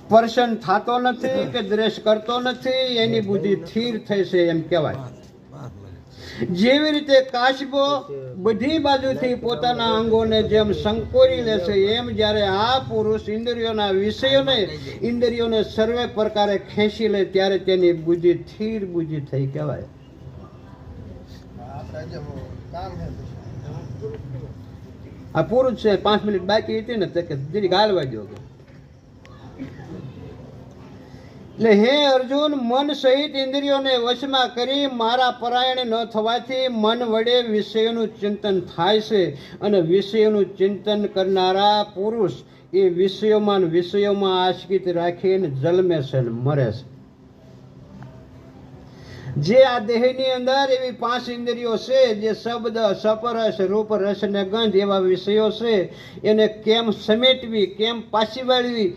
પ્રસન્ન થતો નથી કે દ્વેષ કરતો નથી, એની બુદ્ધિ સ્થિર થઈ છે એમ કહેવાય. જેવી રીતે કાચબો બધી બાજુથી પોતાના અંગોને જેમ સંકોરી લે છે, એમ જ્યારે આ પુરુષ ઇન્દ્રિયોને સર્વે પ્રકારે ખેંચી લે ત્યારે તેની બુદ્ધિ સ્થિર બુદ્ધિ થઈ કહેવાય. આ પુરુષ છે, 5 મિનિટ બાકી હતી ને કે જરી ગાલવા દો. એટલે હે અર્જુન, મન સહિત ઇન્દ્રિયોને વશમાં કરી મારા પરાયણ ન થવાથી મન વડે વિષયોનું ચિંતન થાય છે, અને વિષયોનું ચિંતન કરનારા પુરુષ એ વિષયોમાં આશ્રિત રાખીને જન્મે છે ને મરે છે. જે આ દેહની અંદર એવી 5 ઇન્દ્રિયો છે, જે શબ્દ, સ્પર્શ, રૂપ, રસ ને ગંધ એવા વિષયો છે, એને કેમ સમેટવી, કેમ પાછી વાળવી